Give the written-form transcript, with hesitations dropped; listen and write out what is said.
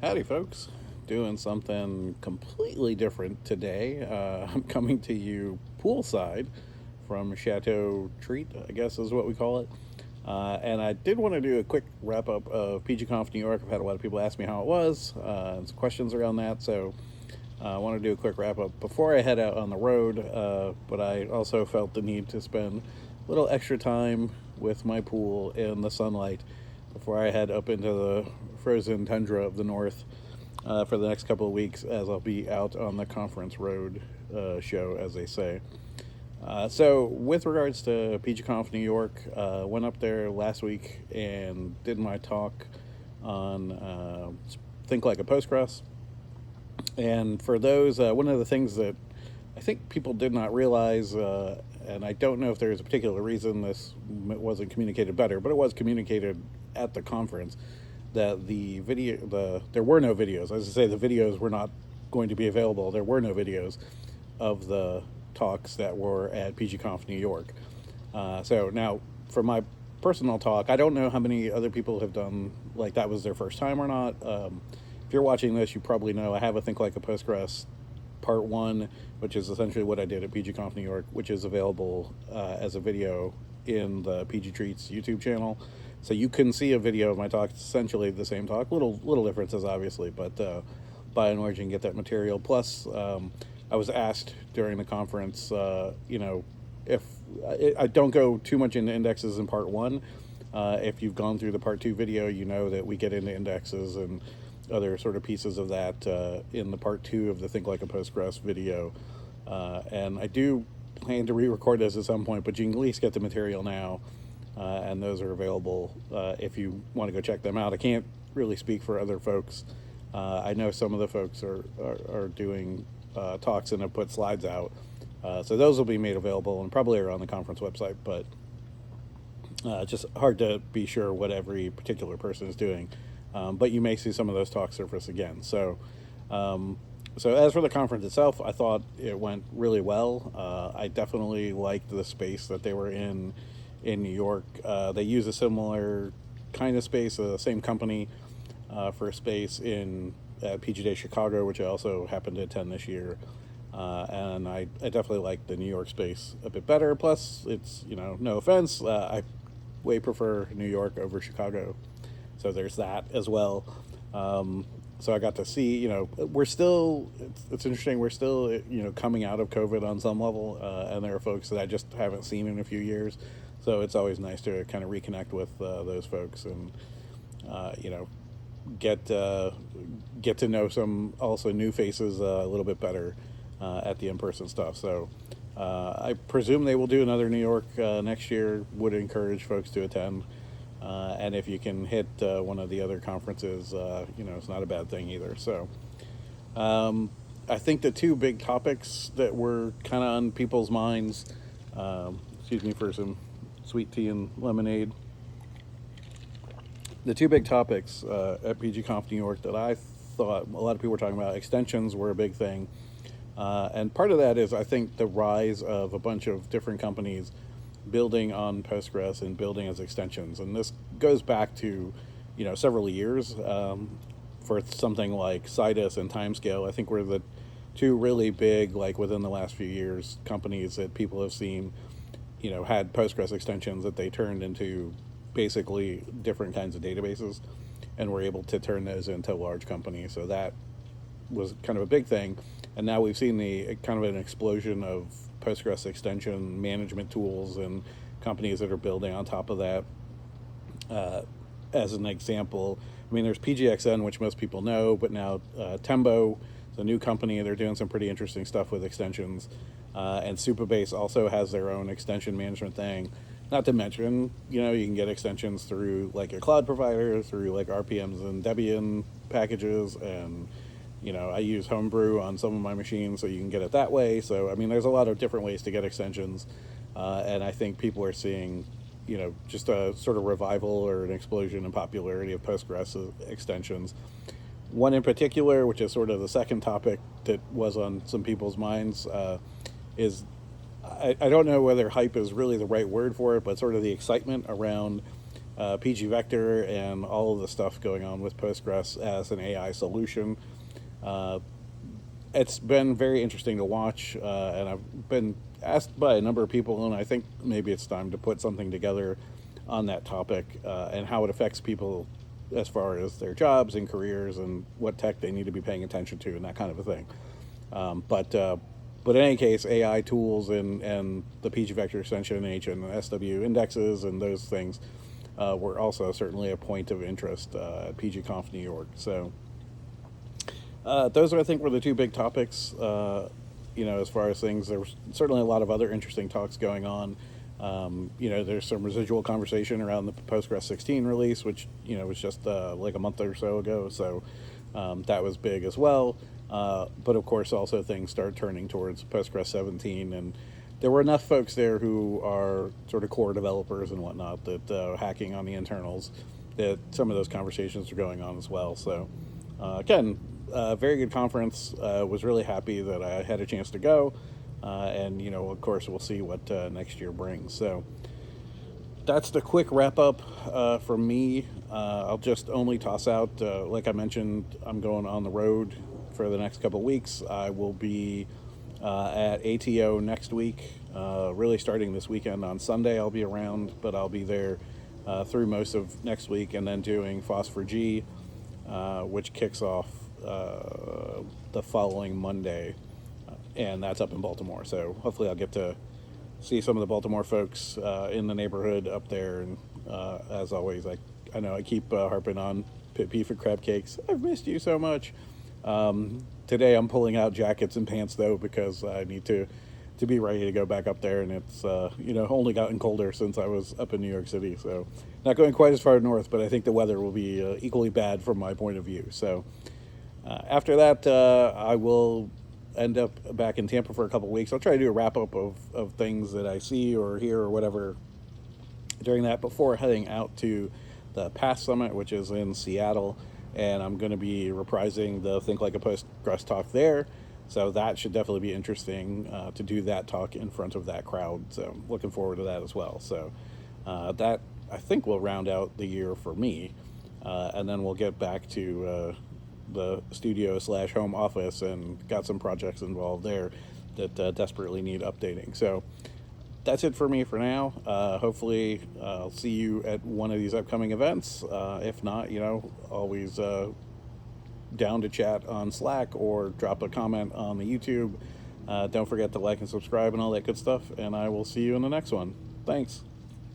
Howdy, folks. Doing something completely different today. I'm coming to you poolside from Chateau Treat, I guess is what we call it. And I did want to do a quick wrap up of PGConf New York. I've had a lot of people ask me how it was, and some questions around that. So I want to do a quick wrap up before I head out on the road. But I also felt the need to spend a little extra time with my pool in the sunlight before I head up into the frozen tundra of the north for the next couple of weeks, as I'll be out on the conference road show, as they say. So, with regards to PGConf New York, went up there last week and did my talk on Think Like a Postgres. And for those, one of the things that I think people did not realize, and I don't know if there's a particular reason this wasn't communicated better, but it was communicated at the conference, that there were no videos. As I say, the videos were not going to be available. There were no videos of the talks that were at PGConf New York. So now, for my personal talk, I don't know how many other people have done, like, that was their first time or not. If you're watching this, you probably know I have a Think Like a Postgres Part 1, which is essentially what I did at PGConf New York, which is available as a video in the PGTreats YouTube channel. So you can see a video of my talk. It's essentially the same talk, little differences, obviously, but by and large, you can get that material. Plus, I was asked during the conference, if I don't go too much into indexes in Part 1. If you've gone through the Part 2 video, you know that we get into indexes and other sort of pieces of that in the Part 2 of the Think Like a Postgres video. And I do plan to re-record this at some point, but you can at least get the material now, and those are available if you want to go check them out. I can't really speak for other folks. I know some of the folks are doing talks and have put slides out. So those will be made available and probably are on the conference website, but just hard to be sure what every particular person is doing. But you may see some of those talks surface again. So as for the conference itself, I thought it went really well. I definitely liked the space that they were in New York. They use a similar kind of space, the same company for space in PG Day Chicago, which I also happened to attend this year. And I definitely like the New York space a bit better. Plus, it's, no offense, I way prefer New York over Chicago. So there's that as well. So I got to see, we're still, it's interesting, we're still, coming out of COVID on some level. And there are folks that I just haven't seen in a few years. So it's always nice to kind of reconnect with those folks and, get to know some also new faces a little bit better at the in-person stuff. So I presume they will do another New York next year. Would encourage folks to attend. And if you can hit one of the other conferences, it's not a bad thing either. So I think the two big topics that were kind of on people's minds, excuse me for some sweet tea and lemonade. The two big topics at PGConf New York that I thought a lot of people were talking about, extensions were a big thing. And part of that is, I think, the rise of a bunch of different companies building on Postgres and building as extensions. And this goes back to, several years. For something like Citus and Timescale, I think were the two really big, like within the last few years, companies that people have seen, had Postgres extensions that they turned into basically different kinds of databases and were able to turn those into large companies. So that was kind of a big thing. And now we've seen the kind of an explosion of Postgres extension management tools and companies that are building on top of that. As an example, there's PGXN, which most people know, but now Tembo is a new company. They're doing some pretty interesting stuff with extensions. And Supabase also has their own extension management thing. Not to mention, you can get extensions through like a cloud provider, through like RPMs and Debian packages, and I use Homebrew on some of my machines, so you can get it that way. So there's a lot of different ways to get extensions, and I think people are seeing, just a sort of revival or an explosion in popularity of Postgres extensions. One in particular, which is sort of the second topic that was on some people's minds, is I don't know whether hype is really the right word for it, but sort of the excitement around PG Vector and all of the stuff going on with Postgres as an AI solution. Uh, it's been very interesting to watch, and I've been asked by a number of people, and I think maybe it's time to put something together on that topic and how it affects people as far as their jobs and careers and what tech they need to be paying attention to and that kind of a thing. But in any case, AI tools and the PG vector extension H and SW indexes and those things were also certainly a point of interest at PGConf New York. So those I think were the two big topics. As far as things, there was certainly a lot of other interesting talks going on. There's some residual conversation around the Postgres 16 release, which was just like a month or so ago. So that was big as well. But of course, also things start turning towards Postgres 17, and there were enough folks there who are sort of core developers and whatnot that hacking on the internals, that some of those conversations are going on as well. So again, very good conference. Was really happy that I had a chance to go, and of course, we'll see what next year brings. So that's the quick wrap up from me. I'll just only toss out, like I mentioned, I'm going on the road for the next couple of weeks. I will be at ATO next week, really starting this weekend on Sunday. I'll be around, but I'll be there through most of next week, and then doing Phosphor G, which kicks off the following Monday, and that's up in Baltimore. So hopefully I'll get to see some of the Baltimore folks in the neighborhood up there. And as always, I know I keep harping on P for crab cakes. I've missed you so much. Today I'm pulling out jackets and pants though, because I need to be ready to go back up there, and it's only gotten colder since I was up in New York City, so not going quite as far north, but I think the weather will be equally bad from my point of view. So after that, I will end up back in Tampa for a couple weeks. I'll try to do a wrap up of things that I see or hear or whatever during that before heading out to the PASS Summit, which is in Seattle, and I'm going to be reprising the Think Like a Postgres talk there. So that should definitely be interesting to do that talk in front of that crowd. So looking forward to that as well. So that I think will round out the year for me, and then we'll get back to the studio / home office, and got some projects involved there that desperately need updating. So that's it for me for now. Hopefully I'll see you at one of these upcoming events. If not, always down to chat on Slack or drop a comment on the YouTube. Don't forget to like and subscribe and all that good stuff, and I will see you in the next one. Thanks.